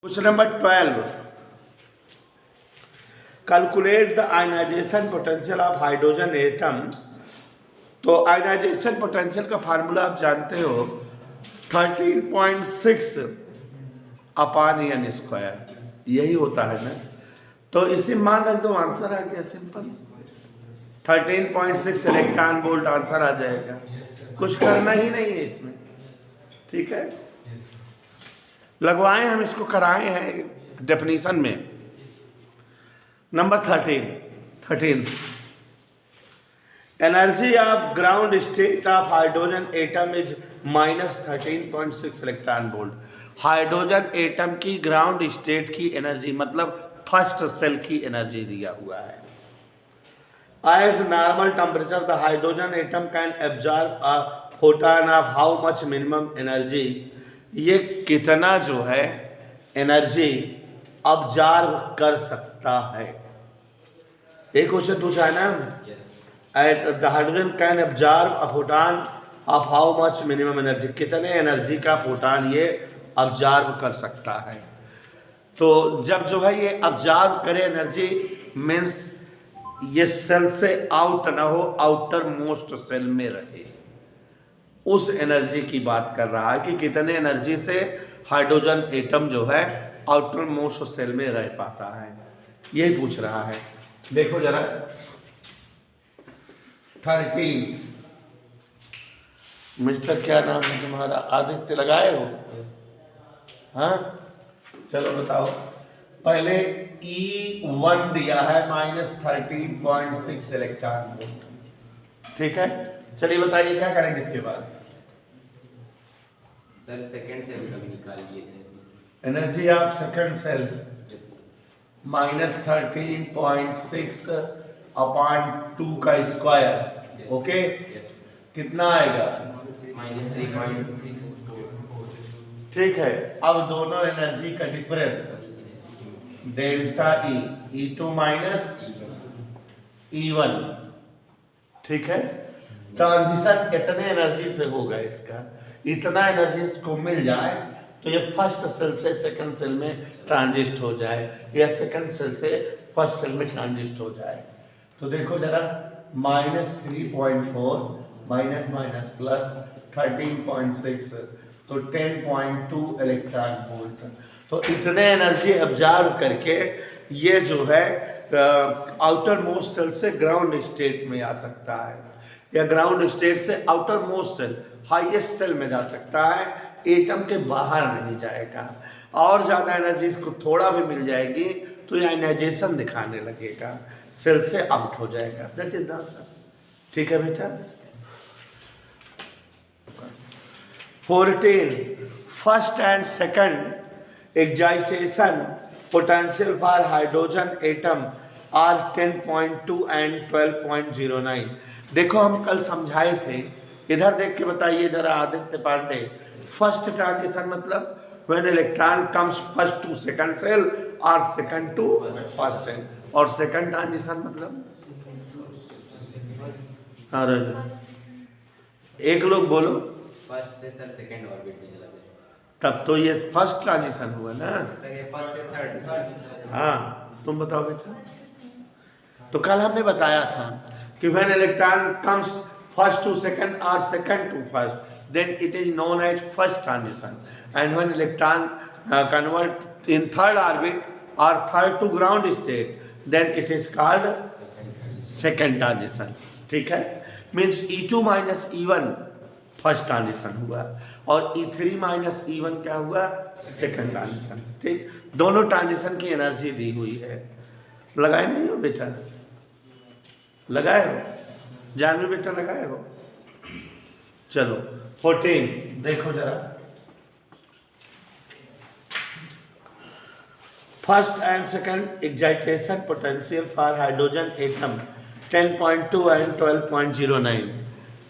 Question number 12, calculate the ionisation potential of hydrogen atom. तो ionisation potential का formula आप जानते हो 13.6 अपान एन स्क्वायर, यही होता है ना। तो इसी मान रख दो, आंसर आ गया सिंपल। 13.6 इलेक्ट्रॉन वोल्ट आंसर आ जाएगा, कुछ करना ही नहीं है इसमें। ठीक है, लगवाए हम इसको, कराए हैं डेफिनेशन में। Number 13 energy of ground state of hydrogen atom is -13.6 electron volt. Hydrogen atom की ग्राउंड स्टेट की एनर्जी मतलब फर्स्ट सेल की एनर्जी दिया हुआ है। As normal temperature the hydrogen atom can absorb a photon of how much minimum energy. ये कितना जो है एनर्जी ऑब्जर्व कर सकता है। एक क्वेश्चन पूछा है ना, the hydrogen can absorb a photon of how much minimum energy, कितने एनर्जी का फोटॉन ये ऑब्जर्व कर सकता है। तो जब जो है ये ऑब्जर्व करे एनर्जी मीन्स ये सेल से आउट ना हो, आउटर मोस्ट सेल में रहे, उस एनर्जी की बात कर रहा है कि कितने एनर्जी से हाइड्रोजन एटम जो है आउटर मोस्ट सेल में रह पाता है, यही पूछ रहा है। देखो जरा 13, मिस्टर क्या नाम है तुम्हारा, आदित्य लगाए हो? हाँ चलो बताओ। पहले E1 दिया है -13.6 इलेक्ट्रॉन वोल्ट। ठीक है, चलिए बताइए क्या करेंगे इसके बाद। सर सेकंड सेल का भी निकालिए एनर्जी ऑफ सेकंड सेल -13.6 अपान 2 का स्क्वायर। ओके, कितना आएगा? -3.3। ठीक है, अब दोनों एनर्जी का difference delta E2 minus E1। ठीक है, ट्रांजिशन इतने एनर्जी से होगा, इसका इतना एनर्जी इसको मिल जाए तो ये फर्स्ट सेल से सेकंड सेल में ट्रांजिस्ट हो जाए या सेकंड सेल से फर्स्ट सेल में ट्रांजिस्ट हो जाए। तो देखो जरा -3.4 माइनस प्लस 13.6 तो 10.2 इलेक्ट्रॉन वोल्ट। तो इतने एनर्जी ऑब्जर्व करके ये जो है आउटर मोस्ट सेल से ग्राउंड स्टेट में आ सकता है या ग्राउंड स्टेट से outermost shell highest shell में जा सकता है, एटम के बाहर नहीं जाएगा। और ज़्यादा एनर्जी इसको थोड़ा भी मिल जाएगी तो ये आयनाइजेशन दिखाने लगेगा, सेल से आउट हो जाएगा। That is the answer. ठीक है बेटा। 14 first and second excitation potential for hydrogen atom are 10.2 and 12.09। देखो हम कल समझाए थे, इधर देख के बताइए जरा आदित्य पांडे। फर्स्ट ट्रांजिशन मतलब when electron comes first to second shell और सेकंड टू फर्स्ट सेल, और सेकंड ट्रांजिशन मतलब अरे एक लोग बोलो। फर्स्ट से सर सेकंड ऑर्बिट में चला गया, तब तो ये फर्स्ट ट्रांजिशन हुआ ना। सर ये फर्स्ट से थर्ड। हाँ तुम बताओ बेटा। तो कल हमने बताया था कि when electron comes first to second और second to first then it is known as first transition, and when electron convert in third orbit और third to ground state then it is called second transition. ठीक है, means E2 minus E1 first transition हुआ और E3 minus E1 क्या हुआ? Second transition. ठीक, दोनों transition की एनर्जी दी हुई है। लगाए नहीं हो बेटा? लगाए हो? जानवी बेटा लगाए हो? चलो 14 देखो जरा। First and second excitation potential for hydrogen atom 10.2 and 12.09।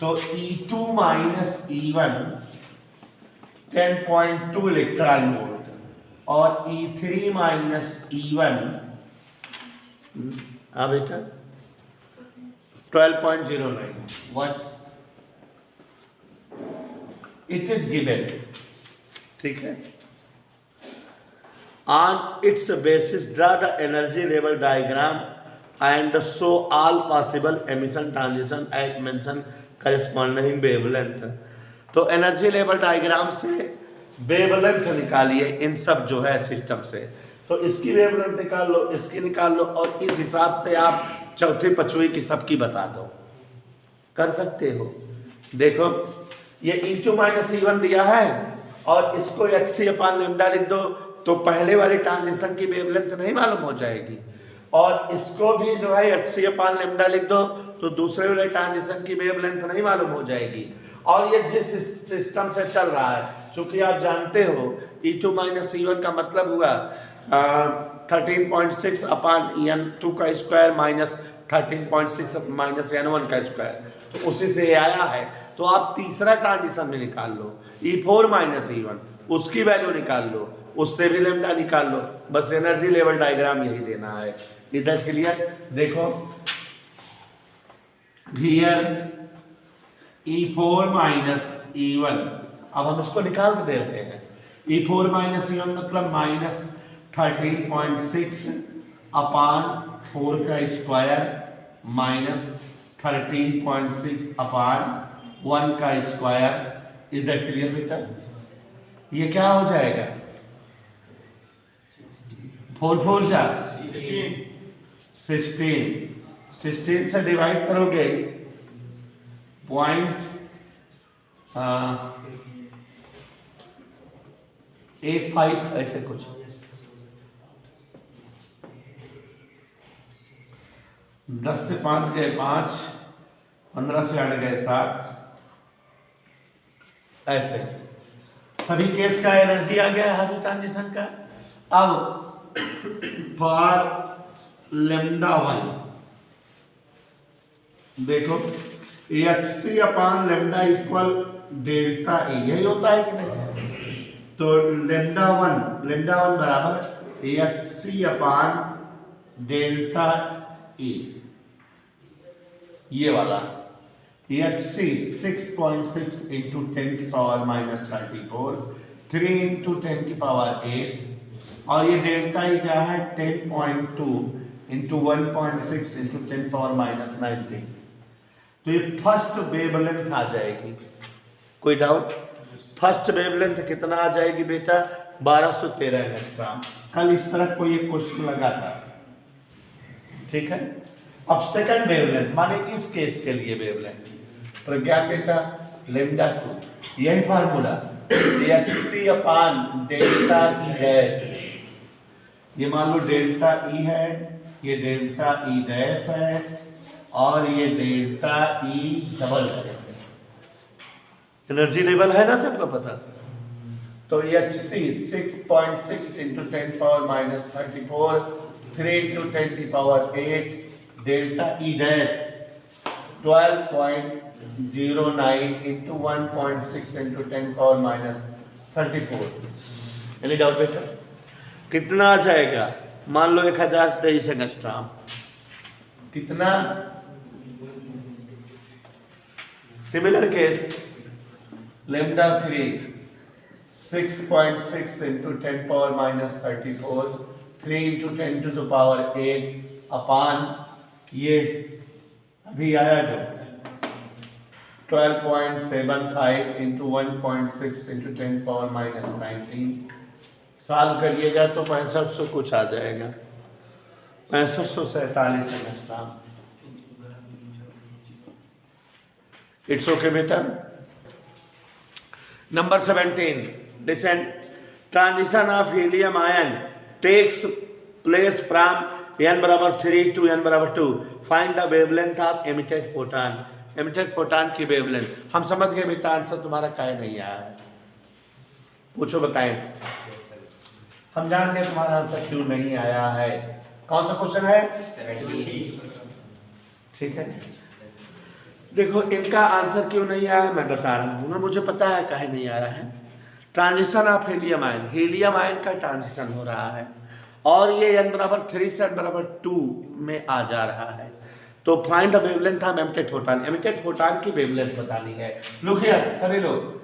तो E2 minus E1 10.2 electron volt और E3 माइनस E1 बेटा 12.09 व्हाट इट इज गिवन। ठीक है, On its basis, draw the energy level diagram and show all possible emission transition at mentioned corresponding wavelength. तो energy level diagram से wavelength निकालिए इन सब जो है सिस्टम से। तो इसकी वेवलेंथ निकाल लो, इसकी निकाल लो, और इस हिसाब से आप चौथी पांचवी की सबकी बता दो। कर सकते हो। देखो ये E2 माइनस E1 दिया है और इसको hc/λ लिख दो, तो पहले वाली ट्रांजिशन की वेवलेंथ नहीं मालूम हो जाएगी, और इसको भी जो है hc/λ लिख दो, तो दूसरे वाले ट्रांजिशन की वेवलेंथ नहीं मालूम हो जाएगी। और ये जिस सिस्टम से चल रहा है, चूंकि आप जानते हो E2 माइनस E1 का मतलब हुआ 13.6/n2 का स्क्वायर माइनस 13.6 माइनस n1 का स्क्वायर, तो उसी से आया है। तो आप तीसरा ट्रांजिशन में निकाल लो E4 माइनस E1, उसकी वैल्यू निकाल लो, उससे भी लेमडा निकाल लो। बस एनर्जी लेवल डायग्राम यही देना है। इधर क्लियर? देखो हियर E4 माइनस E1, अब हम इसको निकाल के दे रहे हैं। E4 माइनस E1 मतलब माइनस 13.6/4 का स्क्वायर माइनस 13.6/1 का स्क्वायर। इधर क्लियर बेटा? ये क्या हो जाएगा? 4 जा 16 से डिवाइड करोगे 0.85 ऐसे कुछ, 10 से 5 गए 5, 15 से 8 गए 7, ऐसे सभी केस का एनर्जी आ गया हर ट्रांजिशन का। अब फॉर λ1 देखो hc/λ इक्वल डेल्टा E, यही होता है कि नहीं? तो λ1 बराबर hc/डेल्टा E, ये वाला hc 6.6 इंटू 10 की पावर माइनस 34, 3 इंटू 10 की पावर 8, और ये डेल्टा E क्या है 10.2 इंटू 1.6 इंटू 10 पावर माइनस 19। तो ये फर्स्ट वेवलेंथ आ जाएगी। कोई डाउट? फर्स्ट वेवलेंथ कितना आ जाएगी बेटा? 1213 एंगस्ट्रॉम। कल इस तरह कोई एक क्वेश्चन लगा था, ठीक है। अब सेकंड वेवलेंथ माने इस केस के लिए वेवलेंथ प्रज्ञान बेटा λ2, यही फार्मूला hc/डेल्टा E डैश, ये मान लो डेल्टा E है, ये डेल्टा E डैश है, और ये डेल्टा E डबल है। एनर्जी लेवल है ना सबको पता? तो hc 6.6 into 10 power minus 34, 3 into 10 की power 8, delta E dash 12.09 into 1.6 into 10 power minus 34। Any doubt बेटा? कितना आ जाएगा? मान लो 1023 एंगस्ट्रॉम। कितना? Similar case λ3 6.6 into 10 power minus 34, 3 into 10 to the power 8 upon ये अभी आया जो 12.75 इंटू 1.6 इंटू 10 पावर माइनस 19। साल करिएगा तो 6500 कुछ आ जाएगा, 6547 एंगस्ट्रॉम। इट्स ओके बेटा। Number 17, listen, transition of helium ion takes place from n बराबर 3 टू n बराबर 2। Find the wavelength of emitted photon. Emitted photon की वेवलेंथ हम समझ गए बेटा। आंसर तुम्हारा काहे नहीं आया है? पूछो बताएं। हम जान गए तुम्हारा आंसर क्यों नहीं आया है। कौन सा क्वेश्चन है? 70। ठीक है, देखो इनका आंसर क्यों नहीं आया है मैं बता रहा हूँ ना, मुझे पता है काहे नहीं आ रहा है। Transition of helium ion, helium ion का ट्रांजिशन हो रहा है और ये n बराबर 3 से n बराबर 2 में आ जा रहा है। तो find the wavelength of emitted photon. Emitted photon की वेवलेंथ बतानी है। लुक हियर सभी लोग,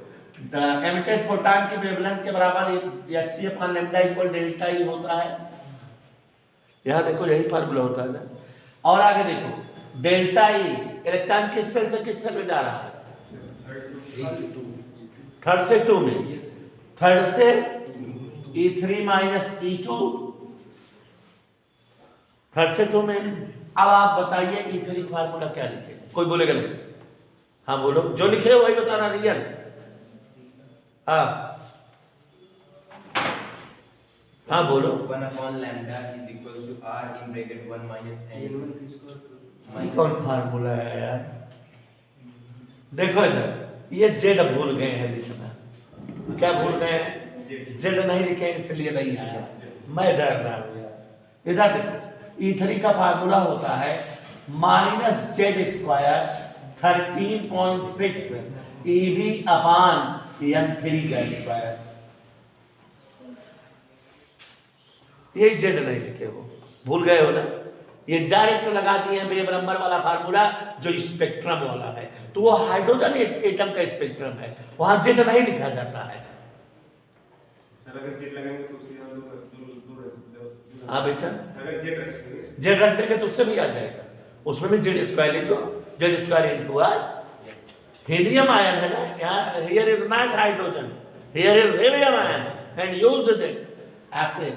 एमिटेड फोटॉन की वेवलेंथ के बराबर HC upon lambda equal delta ई होता है। यहाँ देखो यही फार्मूला होता है ना। और आगे देखो डेल्टा ई इलेक्ट्रॉन किस सेल से किस सेल में जा रहा है? थर्ड से टू में, थर्ड से E3 माइनस E2, थर्ड से टू में। अब आप बताइए E3 फार्मूला क्या लिखे? कोई बोलेगा नहीं? हाँ बोलो, जो लिखे वही बताना। रियल? हाँ हाँ बोलो। 1 upon lambda is equals to r in bracket 1 minus n. ये कौन फार्मूला है यार? देखो इधर, ये जेड भूल गए हैं लिखना। क्या भूल गए हैं? जेड नहीं लिखे इसलिए नहीं आया। मैं जान रहा हूँ यार। इधर देखो E3 का फार्मूला होता है माइनस जेड स्क्वायर 13.6 EV अपान N3 का स्क्वायर। ये जेड नहीं लिखे हो, भूल गए हो ना? ये डायरेक्ट लगा दिए हैं वेव नंबर वाला फार्मूला जो स्पेक्ट्रम वाला है। तो वो हाइड्रोजन एटम का स्पेक्ट्रम है, वहां जेड नहीं लिखा जाता है। सर अगर जेड लगाएंगे तो उसके यहाँ दूर हाँ बेटा, अगर जेड रखेंगे जेड रख देंगे तो उससे भी आ जाएगा। उसमें भी जेड स्क्वायर लिख दो, Z square into R. Helium ion है ना यहाँ। Here is not hydrogen, here is helium ion and used Z. ऐसे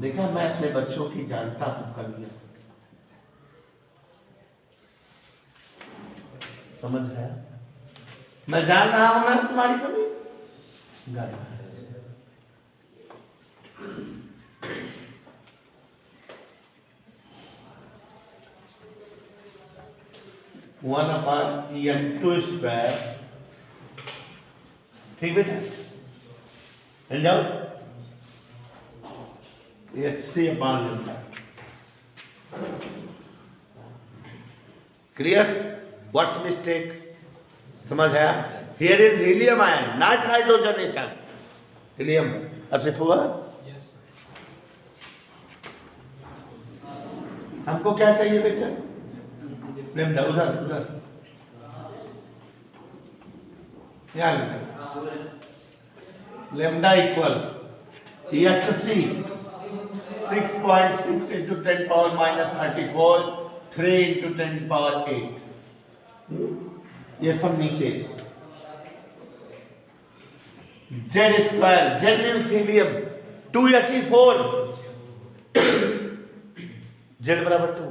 देखा, मैं अपने बच्चों की जानता हूं कमियां। समझ है? मैं जान रहा हूं ना तुम्हारी कमी। गाना 1 अपॉन N2 स्क्वायर। ठीक बेटा, एंड जाओ HC upon lambda. Clear? What's mistake? समझ आया? Here is helium ion not hydrogen atom. Helium ऐसे हुआ। हमको क्या चाहिए बेटा? लैम्डा। उधर उधर lambda equal HC 6.6 into 10 power minus 34 3 into 10 power 8। ये सब नीचे। Z square, Z means helium 2He4 Z बराबर 2।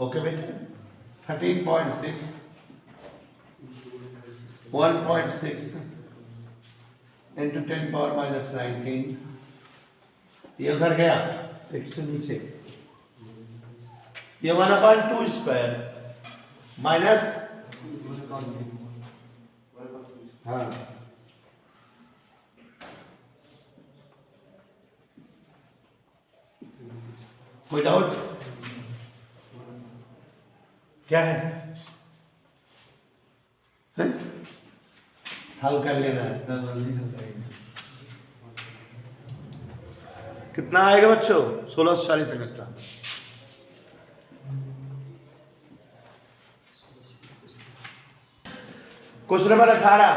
ओके बेटा, 13.6 1.6 into 10 power minus 19। ये उधर गया एक से नीचे। ये 1/2 स्क्वायर माइनस, हाँ कोई डाउट? क्या है? हल कर लेना है, इतना जल्दी हल करेंगे। कितना आएगा बच्चों? 1640 समझता। Question number 18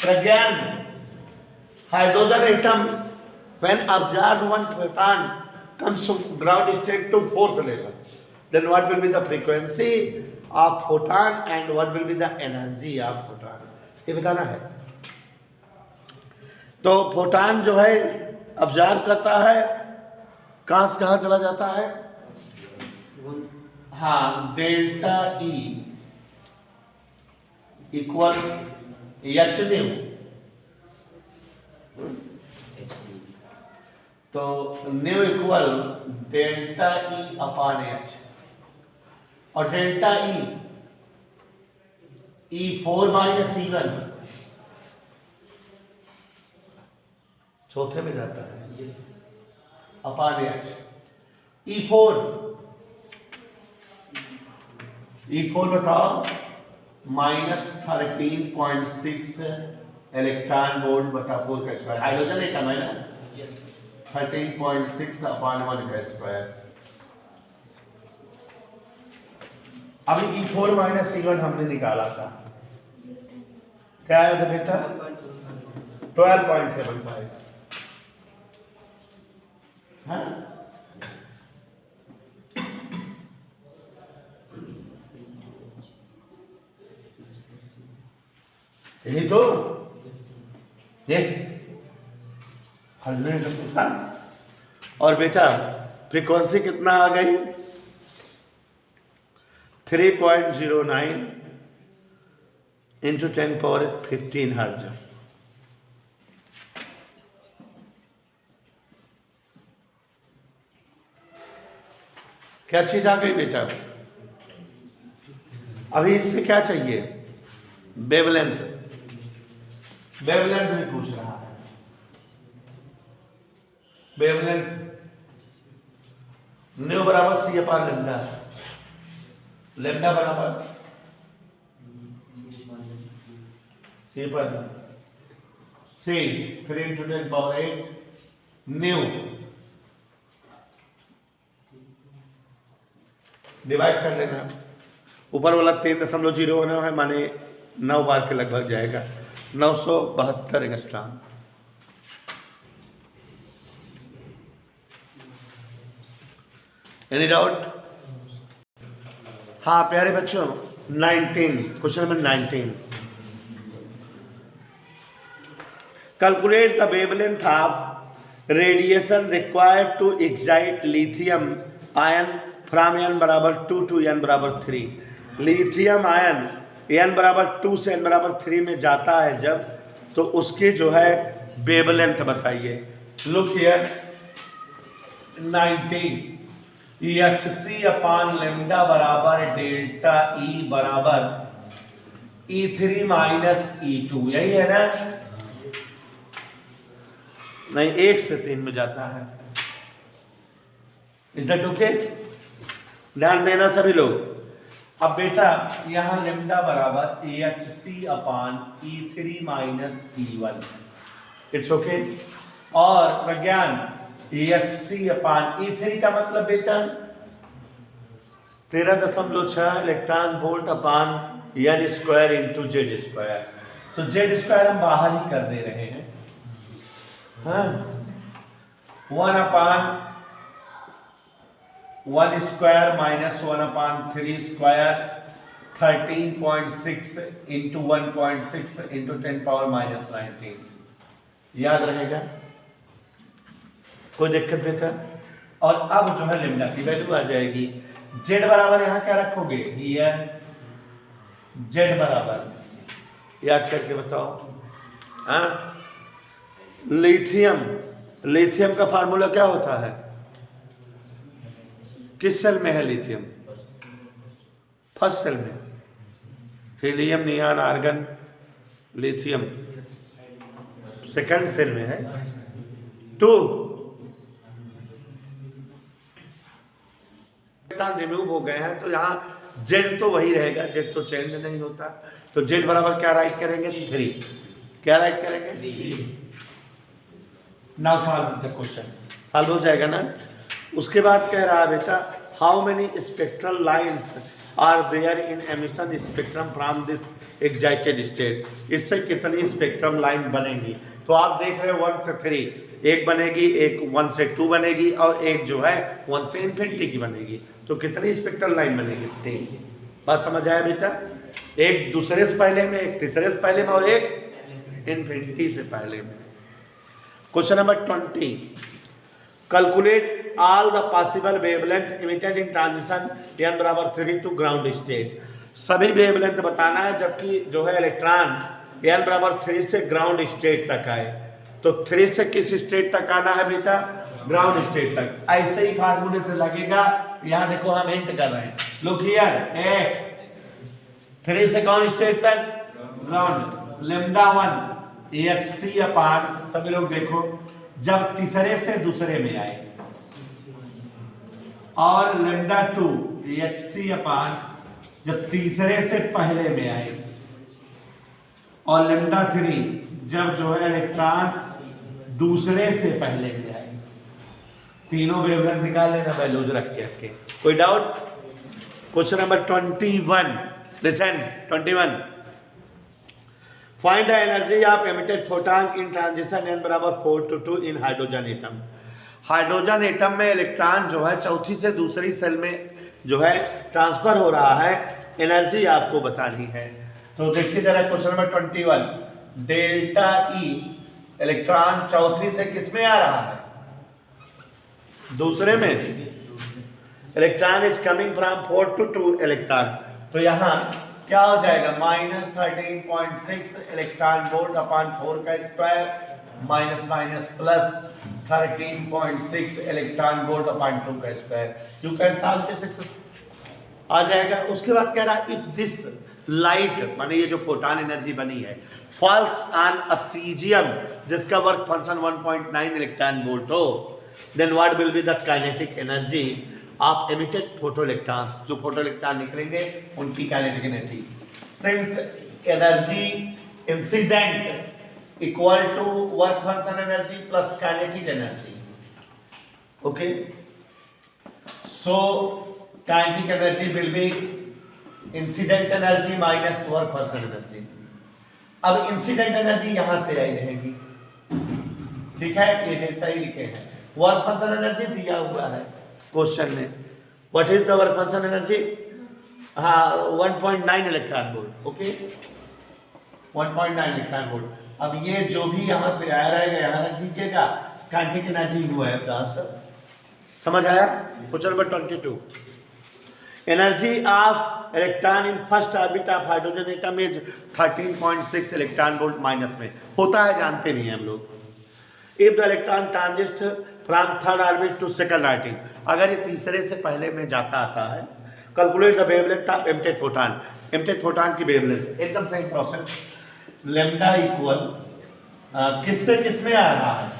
Pragyan, hydrogen atom when observed one photon comes from ground state to fourth level, then what will be the frequency of photon and what will be the energy of photon? ये बताना है। तो photon जो है observe करता है, कहां से कहां चला जाता है? हाँ, delta E equal H nu. तो nu equal delta E upon H, और डेल्टा E4 माइनस E1 चौथे में जाता है अपॉन एच। E4 बताओ, -13.6 इलेक्ट्रॉन वोल्ट बटा 4 का स्क्वायर। हाइड्रोजन एटम है ना, 13.6 अपॉन 1 का स्क्वायर। अभी E4 माइनस E1 हमने निकाला था, क्या आया था बेटा? 12.75। हाँ? यही तो ये 100 था। और बेटा फ्रीक्वेंसी कितना आ गई? 3.09 इंटू 10⁻15 हर्ट्ज। क्या चीज आ गई बेटा? अभी इससे क्या चाहिए? वेवलेंथ। वेवलेंथ भी पूछ रहा है। वेवलेंथ न्यू बराबर सी अपान लेमडा, लेमडा बराबर सी पर सी 3 इंटू 10⁻8 न्यू डिवाइड कर लेना। ऊपर वाला 3.0 है, माने 9 बार के लगभग जाएगा, 972 एंगस्ट्रॉम। Any doubt? हाँ प्यारे बच्चों, 19 question number 19, calculate the wavelength of radiation required to excite lithium ion from n बराबर 2 टू n बराबर 3। लिथियम आयन n बराबर 2 से n बराबर 3 में जाता है जब, तो उसकी जो है वेवलेंथ बताइए। Look here 19 Hc upon lambda बराबर डेल्टा E बराबर E3 माइनस E2, यही है ना? नहीं, 1 से 3 में जाता है। Is that okay? ध्यान देना सभी लोग। अब बेटा यहां लेमडा बराबर Hc upon E3 minus E1, it's okay. और प्रज्ञान Hc अपान E3 का मतलब बेटा 13.6 इलेक्ट्रॉन वोल्ट अपान n square into Z square. तो जेड स्क्वायर हम बाहर ही कर दे रहे हैं, हाँ? 1 अपान 1 स्क्वायर माइनस 1 अपान 3 स्क्वायर 13.6 इंटू 1.6 इंटू 10⁻−19। याद रहेगा? कोई दिक्कत बेटा? और अब जो है लेमडा की वैल्यू आ जाएगी। जेड बराबर यहां क्या रखोगे? जेड बराबर याद करके बताओ। हाँ? लिथियम, लिथियम का फार्मूला क्या होता है? किस सेल में है लिथियम? फर्स्ट सेल में। Helium, neon, argon, lithium second shell में है। 2 रिमूव हो गए हैं, तो यहाँ जेड तो वही रहेगा, जेड तो चेंज नहीं होता। तो जेड बराबर क्या राइट करेंगे? 3। क्या राइट करेंगे? Now solve the question. Solve हो जाएगा ना? उसके बाद कह रहा है बेटा how many spectral lines are there in emission spectrum from this excited state. इससे कितनी स्पेक्ट्रम लाइन बनेगी? तो आप देख रहे हो 1 से 3, एक बनेगी, एक 1 से 2 बनेगी, और एक जो है 1 से इन्फिनिटी की बनेगी। तो कितनी स्पेक्ट्रल लाइन बनेगी? 3। बात समझ आया बेटा? एक दूसरे से पहले में, एक तीसरे से पहले में, और एक इन्फिनिटी से पहले में। Question number 20, calculate all the possible wavelength emitted in transition n बराबर 3 टू ग्राउंड स्टेट। सभी वेवलेंथ बताना है जबकि जो है इलेक्ट्रॉन n बराबर 3 से ग्राउंड स्टेट तक आए। तो 3 से किस स्टेट तक आना है बेटा? ग्राउंड स्टेट तक। ऐसे ही फार्मूले से लगेगा। यहाँ देखो हम हिंट कर रहे हैं, लुक हियर, 3 से कौन स्टेट तक? ग्राउंड। लेमडा 1 Hc अपान, सभी लोग देखो, जब तीसरे से दूसरे में आए, और लेमडा 2 Hc अपान जब तीसरे से पहले में आए, और लेमडा 3 जब जो है इलेक्ट्रॉन दूसरे से पहले में आए। तीनों वेवलेंथ निकाल लेना वैल्यूज रख के। कोई doubt? Question number 21, listen 21, find the energy of emitted photon in transition n बराबर 4 to 2 in hydrogen atom. Hydrogen atom में इलेक्ट्रॉन जो है चौथी से दूसरी सेल में जो है ट्रांसफर हो रहा है, एनर्जी आपको बतानी है। तो देखिए जरा question number 21, delta E, electron चौथी से किसमें आ रहा है, दूसरे में, electron is coming from 4 to 2 electron, तो यहाँ क्या हो जाएगा -13.6 इलेक्ट्रॉन वोल्ट अपॉन 4 का square minus minus plus 13.6 electron volt upon 2 का square. You can solve this, आ जाएगा। उसके बाद कह रहा इफ दिस लाइट माने ये जो फोटॉन एनर्जी बनी है फॉल्स ऑन अ सीजियम जिसका वर्क फंक्शन 1.9 इलेक्ट्रॉन वोल्ट हो, then what will be the kinetic energy of emitted photo electrons, जो फोटो इलेक्ट्रॉन निकलेंगे उनकी kinetic energy. Since energy incident equal to work function energy plus kinetic energy, okay, so kinetic energy will be incident energy minus work function energy. अब incident energy यहां से आई रहेगी, ठीक है, ये डेल्टा ही लिखे हैं। वर्क फंक्शन एनर्जी दिया हुआ है क्वेश्चन में, what is the work function energy, हाँ 1.9 electron volt, okay 1.9 electron volt. अब ये जो भी यहां से आया रहेगा यहां रख दीजिएगा, काइनेटिक एनर्जी हुआ है आंसर, समझ आया। Question number 22, energy of electron in first orbit of hydrogen atom is 13.6 electron volt minus में, होता है जानते नहीं हम लोग। If the electron transits from third orbit to second orbit, अगर ये तीसरे से पहले में जाता आता है, calculate the wavelength of emitted photon, emitted photon की वेवलेंथ, एकदम सही प्रोसेस। लैम्डा इक्वल किससे किस में आ रहा है,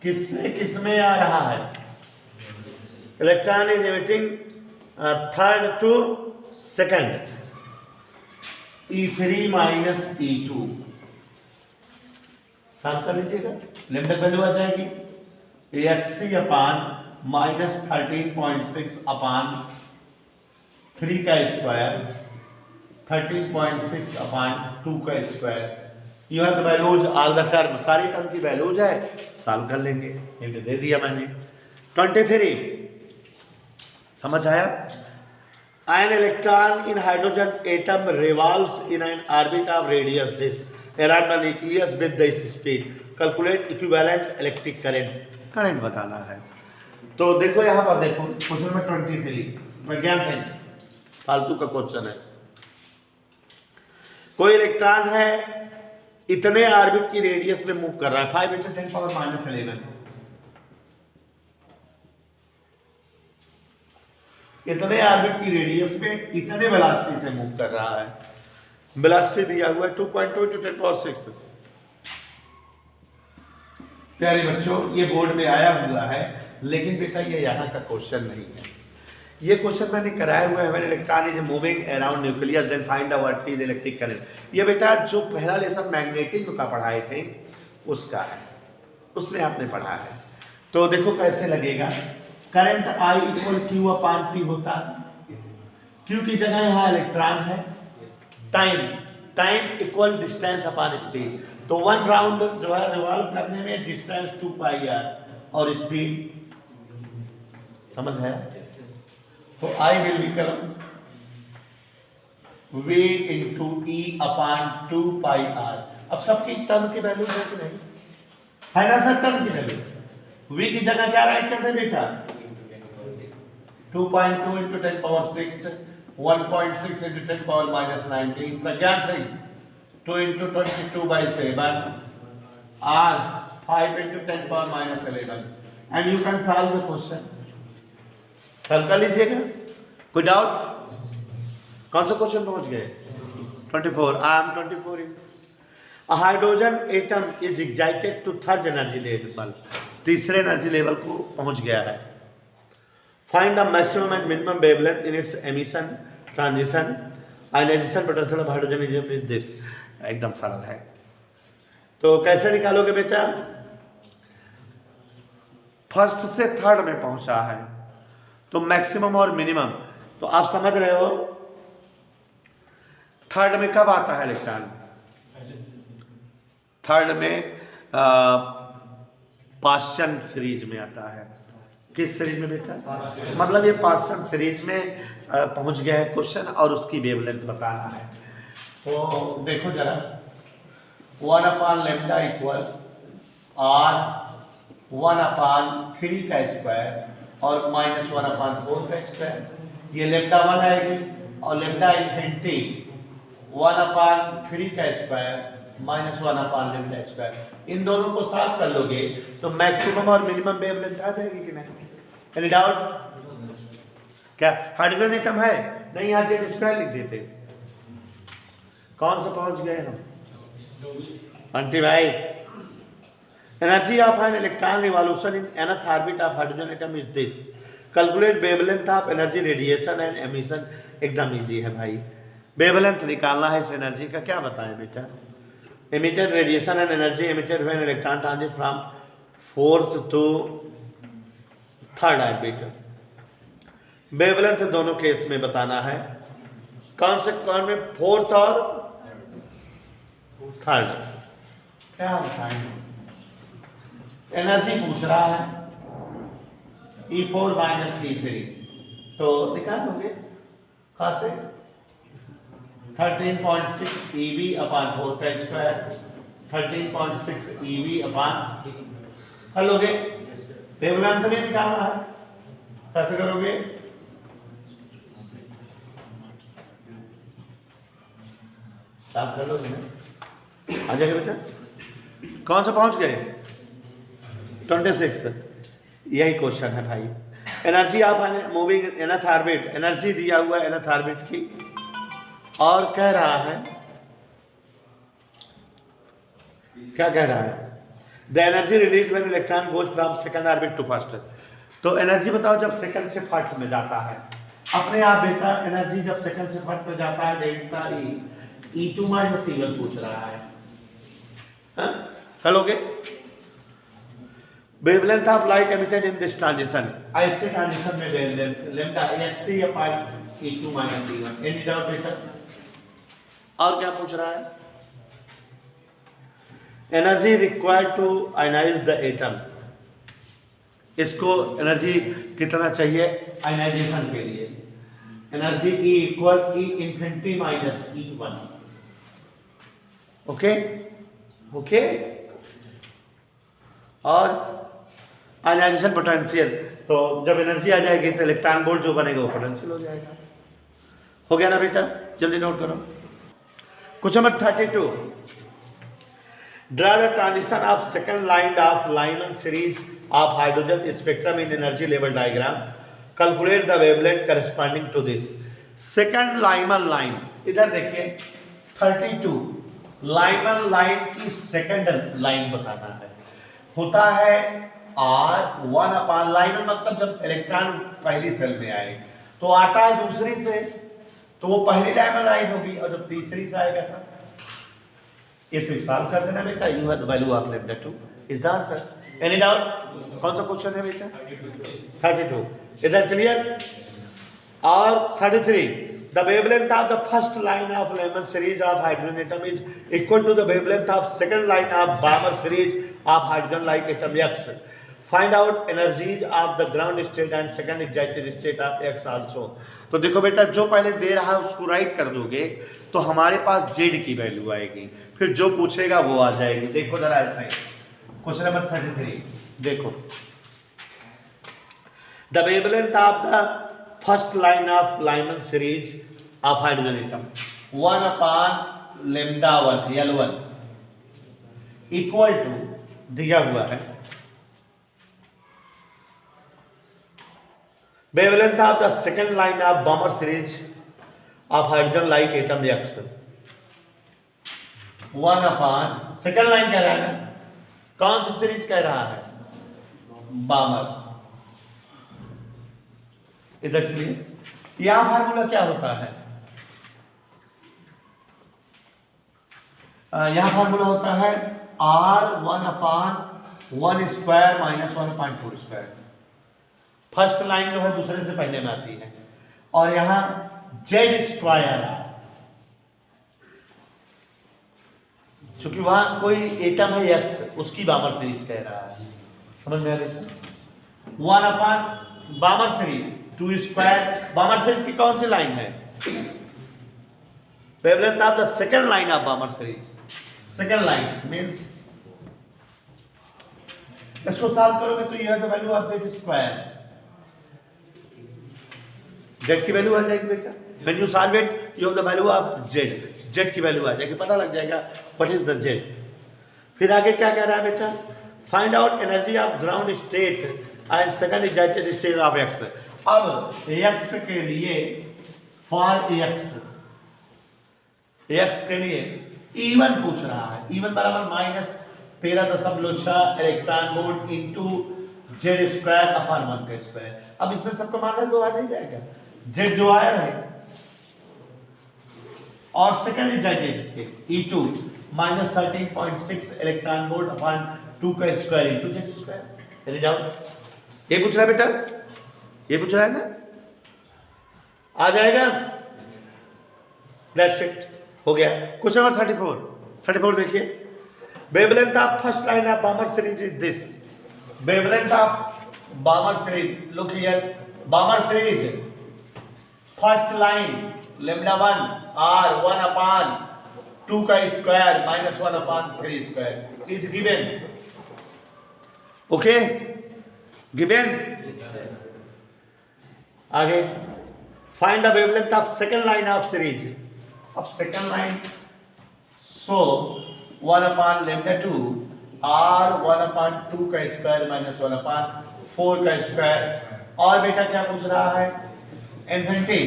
किससे किस में आ रहा है, electron is emitting third to second, E3 minus E2, साफ कर लीजिएगा, लैम्डा वैल्यू आ जाएगी ASC अपान माइनस 13.6 अपान 3 का स्क्वायर 13.6 अपान 2 का square. You have the values all the term, सारी टर्म की वैल्यूज है, सॉल्व कर लेंगे, ये दे दिया मैंने। 23 समझ आया। An electron in hydrogen atom revolves in an orbit of radius this around the nucleus with this speed. Calculate equivalent electric current. Current बताना है। तो देखो यहाँ पर देखो क्वेश्चन में 23 विज्ञान से फालतू का क्वेश्चन है। कोई इलेक्ट्रॉन है इतने ऑर्बिट की रेडियस में मूव कर रहा है 5 × 10⁻11, इतने ऑर्बिट की रेडियस में इतने वेलोसिटी से मूव कर रहा है, वेलोसिटी दिया हुआ है 2.2 × 10⁻6। प्यारे बच्चों ये बोर्ड में आया हुआ है, लेकिन बेटा ये यहाँ का क्वेश्चन नहीं है। ये क्वेश्चन मैंने कराया हुआ है, when electron is moving around nucleus then find the what is electric current. ये बेटा जो पहला लेसन मैग्नेटिक का पढ़ाए थे उसका है, उसमें आपने पढ़ा है। तो देखो कैसे लगेगा, current I equal Q upon P होता है, Q की जगह यहाँ इलेक्ट्रॉन है, time equal distance upon speed, तो 1 राउंड जो है रिवॉल्व करने में डिस्टेंस 2πr और स्पीड, समझ है। तो I will become V × E upon 2πr। अब सबकी टर्म की वैल्यू है कि नहीं, है ना सर, टर्म की वैल्यू। V की जगह क्या राइट करते बेटा, 2.2 × 10⁻6, 1.6 × 10⁻−19, प्रज्ञान Singh 2 × 22/7 R 5 × 10⁻−11 and you can solve the question. Solve कर लीजिएगा, कोई डाउट। कौन सा क्वेश्चन पहुंच गए, 24। I am 24 in a hydrogen atom is excited to third energy level, तीसरे एनर्जी लेवल को पहुंच गया है। Find the maximum and minimum wavelength in its emission, transition, ionisation potential of hydrogen is this. एकदम सरल है, तो कैसे निकालोगे बेटा, फर्स्ट से थर्ड में पहुंचा है, तो मैक्सिमम और मिनिमम, तो आप समझ रहे हो थर्ड में कब आता है इलेक्ट्रॉन? थर्ड में पाश्चन सीरीज में आता है। किस सीरीज में बेटा? मतलब ये पाश्चन सीरीज में पहुंच गया है क्वेश्चन, और उसकी वेवलेंथ बताना है। तो देखो जरा, 1/λ इक्वल R 1/3 का स्क्वायर और -1/4 का स्क्वायर। ये λ1 आएगी और लैम्डा इन्फिनिटी 1/3 का स्क्वायर -1/λ स्क्वायर। इन दोनों को साफ कर लोगे तो मैक्सिमम और मिनिमम वेवलेंथ आ जाएगी कि नहीं? Any doubt? क्या हाइड्रोजन एटम है? नहीं, यहाँ जेड स्क्वायर लिख देते। कौन सा पहुंच गए हम? आंटी भाई, energy of an electron revolution in nth orbit of hydrogen atom is this. Calculate wavelength of energy radiation and emission. एकदम इजी है भाई, वेवलेंथ निकालना है इस एनर्जी का। क्या बताएं बेटा? emitted radiation and energy emitted when electron transit from fourth to third orbit। Wavelength दोनों केस में बताना है। कौन से कौन में? फोर्थ और थर्ड। क्या बताएंगे? एनर्जी पूछ रहा है E4 - E3, तो निकालोगे कहाँ से? 13.6 eV/4 का स्क्वायर 13.6 eV/3 कर लोगे। वेवलेंथ में निकालना है, कैसे करोगे? आप कर लोगे ना? आ जाएगा बेटा। कौन सा पहुंच गए? 26। यही क्वेश्चन है भाई। Energy of moving nth orbit, energy दिया हुआ है nth ऑर्बिट की, और कह रहा है, क्या कह रहा है? The energy release when electron goes from second orbit to first. तो एनर्जी बताओ जब सेकंड से फर्स्ट में जाता है। अपने आप बेटा एनर्जी जब सेकंड से फर्स्ट में जाता है डेल्टा E2 - E1 पूछ रहा है। चलोगे? Wavelength of light emitted in this transition. ऐसे ट्रांजिशन में wavelength lambda E2 - E1। Any doubt बेटा? और क्या पूछ रहा है? Energy required to ionise the atom. इसको एनर्जी कितना चाहिए आयनाइजेशन के लिए? Energy E equal E∞ - E1। Okay okay. और आयनाइजेशन पोटेंशियल, तो जब एनर्जी आ जाएगी तो इलेक्ट्रॉन वोल्ट जो बनेगा वो पोटेंशियल हो जाएगा। हो गया ना बेटा? जल्दी नोट करो। Question number 32। Draw the transition of second line of Lyman series of hydrogen spectrum in energy level diagram. Calculate the wavelength corresponding to this. Second Lyman line, इधर देखिए 32 लाइमन लाइन की सेकंड लाइन बताना है। होता है R1/, Lyman मतलब जब electron पहली सेल में आए तो आता है दूसरी से, तो वो पहली लाइमन लाइन होगी, और जब तीसरी से आएगा था ये सिर्फ सॉल्व कर देना बेटा। You have value of λ2 is the answer. Any doubt? कौन सा क्वेश्चन है बेटा? 32। इधर क्लियर? और 33। The wavelength of the first line of Lyman series of hydrogen atom is equal to the wavelength of second line of Balmer series of hydrogen like atom X। Find out energies of the ground state and second excited state of X also. तो देखो बेटा, जो पहले दे रहा है उसको right कर दोगे तो हमारे पास Z की वैल्यू आएगी, फिर जो पूछेगा वो आ जाएगी। देखो जरा ऐसा ही क्वेश्चन नंबर 33 देखो। The wavelength of the first line of Lyman series of hydrogen atom 1/λ1 L1 equal to दिया हुआ है wavelength of the second line of Balmer series of hydrogen like atom X 1/, second line कह रहा है ना, कौन सी series कह रहा है? बामर। इधर क्लियर? यहां फार्मूला क्या होता है? यहां फार्मूला होता है R1/1² - 1/4²। फर्स्ट लाइन जो है दूसरे से पहले में आती है, और यहाँ जेड स्क्वायर आर, चूंकि वहां कोई एटम है एक्स, उसकी बामर सीरीज कह रहा है, समझ में आ रही है। 1 बामर सीरीज 2 स्क्वायर, बामर सीरीज की कौन सी लाइन है? Wavelength of the second line of Balmer series, second line means, इसको सॉल्व करोगे तो यह the value of Z square, Z की वैल्यू आ जाएगी बेटा। When you solve it you have the value of Z, Z की value आ जाएगी, पता लग जाएगा व्हाट इज द जेड। फिर आगे क्या कह रहा है बेटा? Find out energy of ground state and second excited state of x. अब एक्स के लिए, फॉर एक्स के लिए E1 पूछ रहा है, E1 बराबर -13.6 electron volt into Z square upon 1 का स्क्वायर। अब इसमें सबको माना तो आ नहीं जाएगा, जेड जो आया है और second excited E2 -13.6 electron volt upon 2 का स्क्वायर इंटू जेड स्क्वायर। चले जाओ, ये पूछ रहा है बेटा, ये पूछ रहा है ना, आ जाएगा। दैट्स इट, हो गया। क्वेश्चन नंबर 34 देखिए, wavelength of first line of Balmer series is this. Wavelength of Balmer series, look here, Balmer series first line λ1 r 1/2 का square -1/3 square is given. Okay, given. आगे find the wavelength of second line of series. अब second line, so 1/λ2 r 1/2 का square -1/4 का square. और बेटा क्या पूछ रहा है? इन्फिनिटी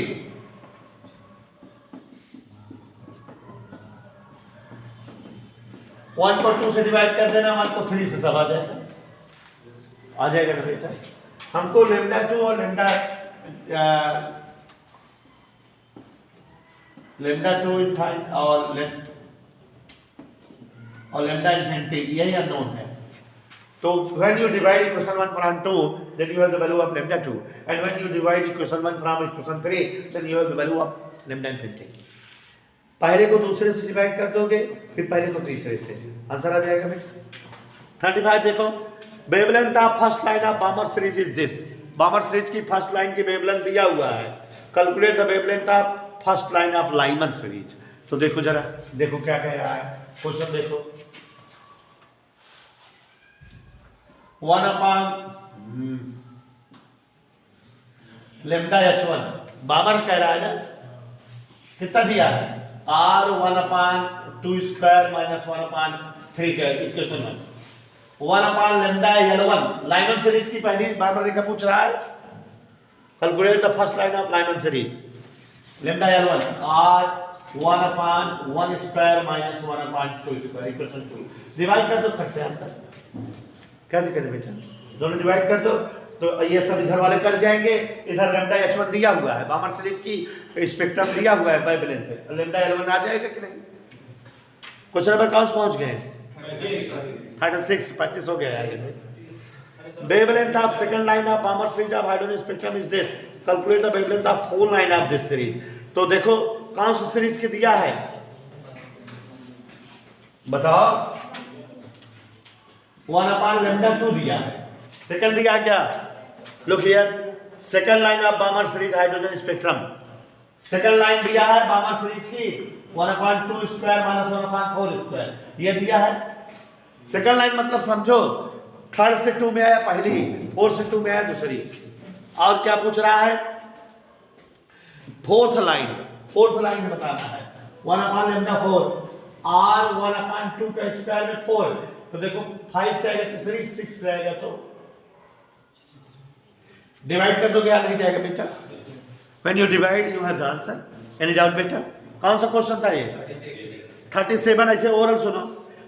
1 को 2 से डिवाइड कर देना, 1 को 3 से सब आ जाएगा, आ जाएगा ना बेटा। हमको λ2 और λ2 और लैम्डा इन्फिनिटी यही अननोन है। तो when you divide equation 1 from 2 then you have the value of λ2, and when you divide equation 1 from equation 3 then you have the value of lambda infinity. पहले को दूसरे से डिवाइड कर दोगे, फिर पहले को तीसरे से, आंसर आ जाएगा बेटा। 35 देखो, wavelength of first line of Balmer series is this. बामर series की फर्स्ट लाइन की वेवलेंथ दिया हुआ है, calculate the wavelength of first line of Lyman series. तो देखो जरा, देखो क्या कह रहा है क्वेश्चन, देखो 1/λh1 बामर कह रहा है ना, कितना दिया है? r 1/2 स्क्वायर -1/3 का इक्वेशन 1/λ1 लाइमन सीरीज की पहली बामर रेखा पूछ रहा है। Calculate the first line of Lyman series. λ1 r 1/1 square -1/2 square equation 2। Divide कर दो फट से, आंसर क्या दिक्कत है बेटा? दोनों डिवाइड कर दो तो ये सब इधर वाले कर जाएंगे, इधर λh1 दिया हुआ है, बामर सीरीज की स्पेक्ट्रम दिया हुआ है वेवलेंथ पे, λl1 आ जाएगा कि नहीं? क्वेश्चन नंबर कौन पहुंच गए? 35 हो गया आगे से। Wavelength of second line of Balmer series of hydrogen spectrum is this. Calculate the wavelength of four line of this series. तो देखो कौन सा सीरीज के दिया है, बताओ। 1/λ2 दिया है, सेकंड दिया क्या? Look here, second line of Balmer series hydrogen spectrum, second line दिया है बामर सीरीज की 1/2 स्क्वायर -1/4 स्क्वायर, ये दिया है। सेकंड लाइन मतलब समझो, थर्ड से 2 में आया पहली, 4 से 2 में आया दूसरी। और क्या पूछ रहा है? फोर्थ लाइन में बताना है। 1/λ4 r 1/2 का स्क्वायर में 4, तो देखो 5 से आएगा तीसरी, 6 से आएगा, तो डिवाइड कर दो, क्या नहीं जाएगा बेटा? When you divide you have the answer. Any doubt बेटा? कौन सा क्वेश्चन था ये? 37। ऐसे ओरल सुनो,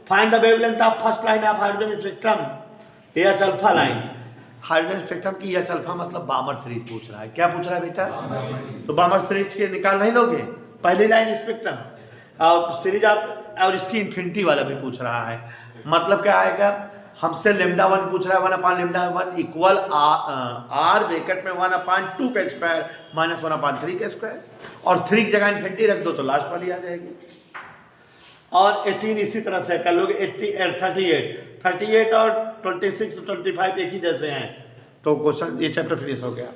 find the wavelength of first line of hydrogen spectrum H alpha line. Hydrogen spectrum की एच अल्फा मतलब बामर सीरीज पूछ रहा है। क्या पूछ रहा है बेटा? तो बामर सीरीज के निकाल नहीं लोगे, पहली लाइन स्पेक्ट्रम और सीरीज आप, और इसकी इन्फिनिटी वाला भी पूछ रहा है। मतलब क्या आएगा? हमसे लेमडा 1 पूछ रहा है, 1 लेमडा 1 इक्वल आर ब्रैकेट में 1/2 का स्क्वायर माइनस 1/3 का स्क्वायर, और 3 की जगह इन्फिनिटी रख दो तो लास्ट वाली आ जाएगी। और 18 इसी तरह से कर लोगे। 38 और 26 25 एक ही जैसे हैं, तो क्वेश्चन ये चैप्टर फिनिश हो गया।